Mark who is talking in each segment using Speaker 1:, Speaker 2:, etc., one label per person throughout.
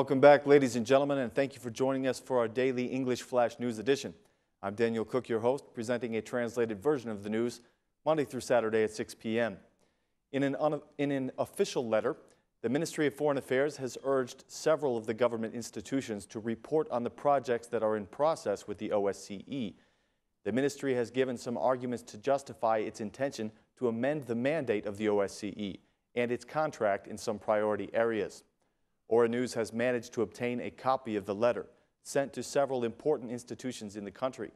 Speaker 1: Welcome back, ladies and gentlemen, and thank you for joining us for our daily English Flash News edition. I'm Daniel Cook, your host, presenting a translated version of the news Monday through Saturday at 6 p.m. In an official letter, the Ministry of Foreign Affairs has urged several of the government institutions to report on the projects that are in process with the OSCE. The ministry has given some arguments to justify its intention to amend the mandate of the OSCE and its contract in some priority areas. ORA News has managed to obtain a copy of the letter sent to several important institutions in the country.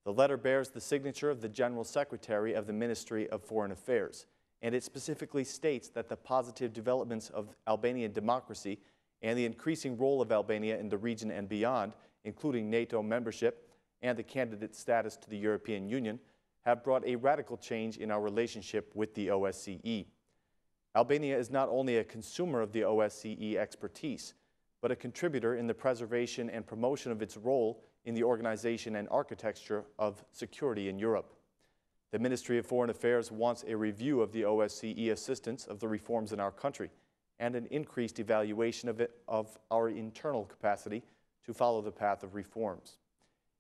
Speaker 1: The letter bears the signature of the General Secretary of the Ministry of Foreign Affairs, and it specifically states that the positive developments of Albanian democracy and the increasing role of Albania in the region and beyond, including NATO membership and the candidate status to the European Union, have brought a radical change in our relationship with the OSCE. Albania is not only a consumer of the OSCE expertise, but a contributor in the preservation and promotion of its role in the organization and architecture of security in Europe. The Ministry of Foreign Affairs wants a review of the OSCE assistance of the reforms in our country and an increased evaluation of our internal capacity to follow the path of reforms.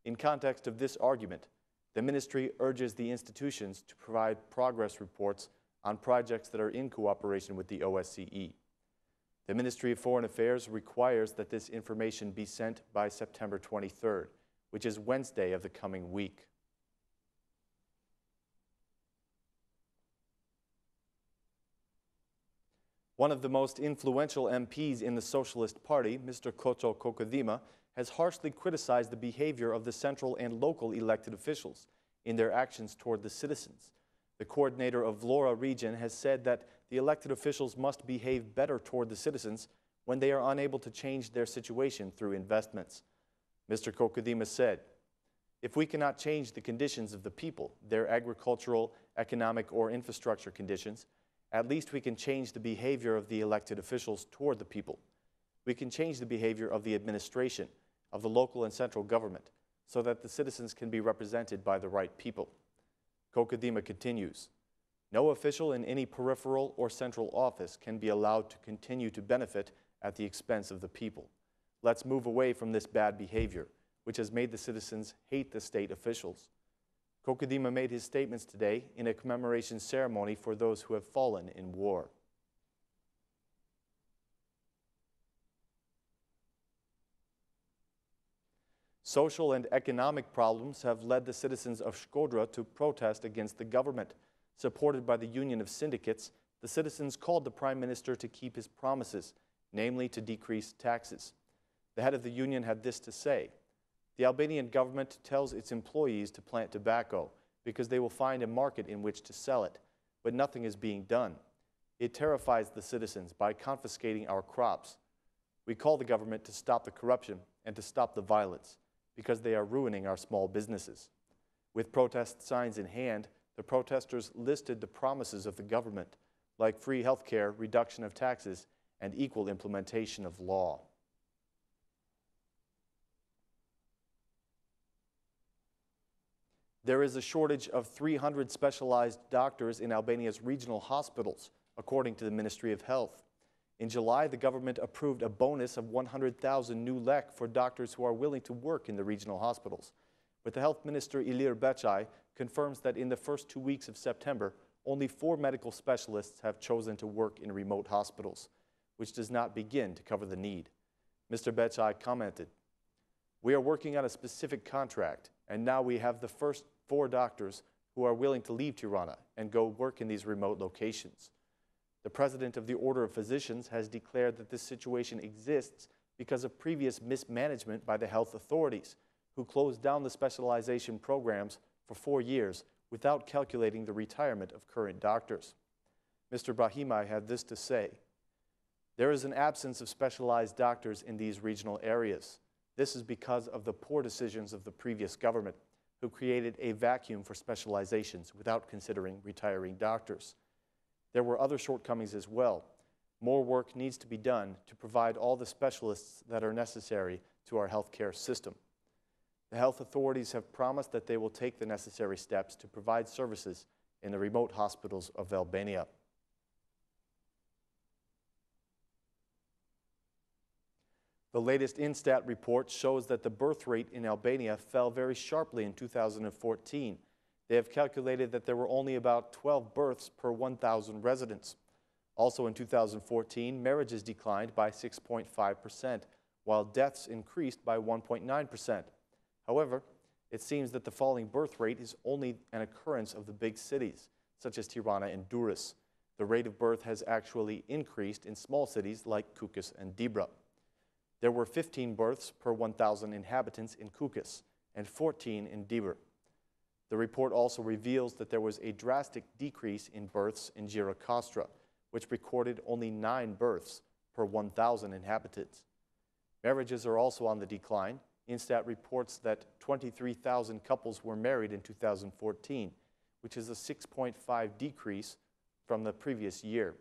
Speaker 1: In context of this argument, the Ministry urges the institutions to provide progress reports on projects that are in cooperation with the OSCE. The Ministry of Foreign Affairs requires that this information be sent by September 23rd, which is Wednesday of the coming week. One of the most influential MPs in the Socialist Party, Mr. MP Kokedhima, has harshly criticized the behavior of the central and local elected officials in their actions toward the citizens. The coordinator of Vlora region has said that the elected officials must behave better toward the citizens when they are unable to change their situation through investments. Mr. Kokedhima said, "If we cannot change the conditions of the people, their agricultural, economic, or infrastructure conditions, at least we can change the behavior of the elected officials toward the people. We can change the behavior of the administration, of the local and central government, so that the citizens can be represented by the right people." Kokedhima continues, "No official in any peripheral or central office can be allowed to continue to benefit at the expense of the people. Let's move away from this bad behavior, which has made the citizens hate the state officials." Kokedhima made his statements today in a commemoration ceremony for those who have fallen in war. Social and economic problems have led the citizens of Shkoder to protest against the government. Supported by the Union of Syndicates, the citizens called the Prime Minister to keep his promises, namely to decrease taxes. The head of the union had this to say: "The Albanian government tells its employees to plant tobacco because they will find a market in which to sell it, but nothing is being done. It terrifies the citizens by confiscating our crops. We call the government to stop the corruption and to stop the violence, because they are ruining our small businesses." With protest signs in hand, the protesters listed the promises of the government, like free health care, reduction of taxes, and equal implementation of law. There is a shortage of 300 specialized doctors in Albania's regional hospitals, according to the Ministry of Health. In July, the government approved a bonus of 100,000 new lek for doctors who are willing to work in the regional hospitals. But the health minister, Ilir Becaj, confirms that in the first 2 weeks of September, only 4 medical specialists have chosen to work in remote hospitals, which does not begin to cover the need. Mr. Becaj commented, "We are working on a specific contract, and now we have the first 4 doctors who are willing to leave Tirana and go work in these remote locations." The president of the Order of Physicians has declared that this situation exists because of previous mismanagement by the health authorities, who closed down the specialization programs for 4 years without calculating the retirement of current doctors. Mr. Brahimaj had this to say, "There is an absence of specialized doctors in these regional areas. This is because of the poor decisions of the previous government, who created a vacuum for specializations without considering retiring doctors. There were other shortcomings as well. More work needs to be done to provide all the specialists that are necessary to our healthcare system. The health authorities have promised that they will take the necessary steps to provide services in the remote hospitals of Albania." The latest Instat report shows that the birth rate in Albania fell very sharply in 2014. They have calculated that there were only about 12 births per 1,000 residents. Also in 2014, marriages declined by 6.5%, while deaths increased by 1.9%. However, it seems that the falling birth rate is only an occurrence of the big cities, such as Tirana and Durrës. The rate of birth has actually increased in small cities like Kukës and Dibra. There were 15 births per 1,000 inhabitants in Kukës and 14 in Dibra. The report also reveals that there was a drastic decrease in births in Gjirokastra, which recorded only 9 births per 1,000 inhabitants. Marriages are also on the decline. Instat reports that 23,000 couples were married in 2014, which is a 6.5% decrease from the previous year.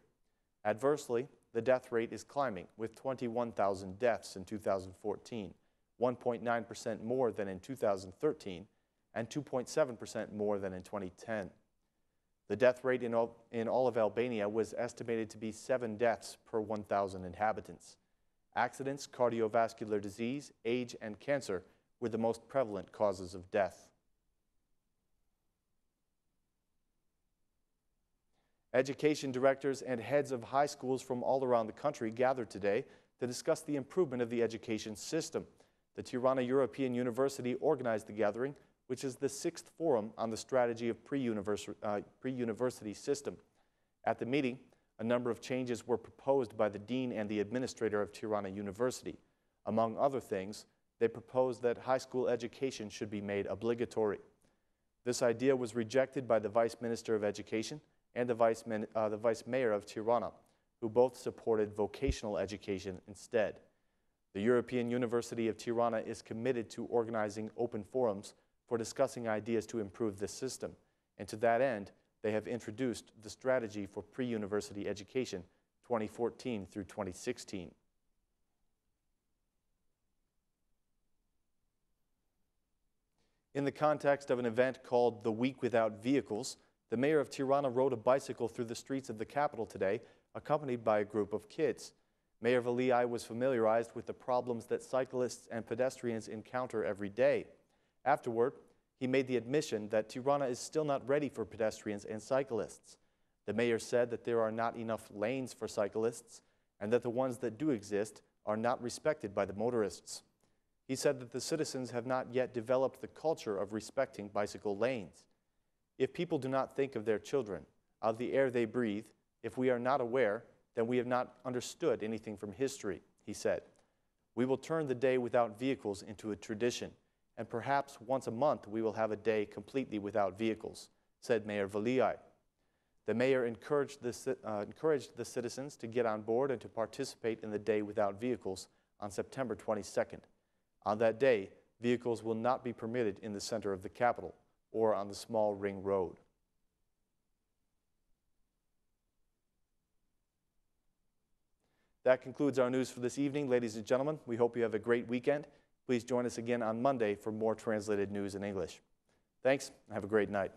Speaker 1: Adversely, the death rate is climbing, with 21,000 deaths in 2014, 1.9% more than in 2013, and 2.7% more than in 2010. The death rate in all of Albania was estimated to be 7 deaths per 1,000 inhabitants. Accidents, cardiovascular disease, age, and cancer were the most prevalent causes of death. Education directors and heads of high schools from all around the country gathered today to discuss the improvement of the education system. The Tirana European University organized the gathering, which is the 6th forum on the strategy of pre-university system. At the meeting, a number of changes were proposed by the dean and the administrator of Tirana University. Among other things, they proposed that high school education should be made obligatory. This idea was rejected by the Vice Minister of Education and the Vice Mayor of Tirana, who both supported vocational education instead. The European University of Tirana is committed to organizing open forums for discussing ideas to improve this system, and to that end, they have introduced the Strategy for Pre-University Education 2014 through 2016. In the context of an event called the Week Without Vehicles, the mayor of Tirana rode a bicycle through the streets of the capital today, accompanied by a group of kids. Mayor Veliaj was familiarized with the problems that cyclists and pedestrians encounter every day. Afterward, he made the admission that Tirana is still not ready for pedestrians and cyclists. The mayor said that there are not enough lanes for cyclists and that the ones that do exist are not respected by the motorists. He said that the citizens have not yet developed the culture of respecting bicycle lanes. If people do not think of their children, of the air they breathe, if we are not aware, then we have not understood anything from history, he said. We will turn the day without vehicles into a tradition, and perhaps once a month we will have a day completely without vehicles, said Mayor Veliaj. The mayor encouraged the citizens to get on board and to participate in the Day Without Vehicles on September 22nd. On that day, vehicles will not be permitted in the center of the capital or on the small ring road. That concludes our news for this evening, ladies and gentlemen. We hope you have a great weekend. Please join us again on Monday for more translated news in English. Thanks, and have a great night.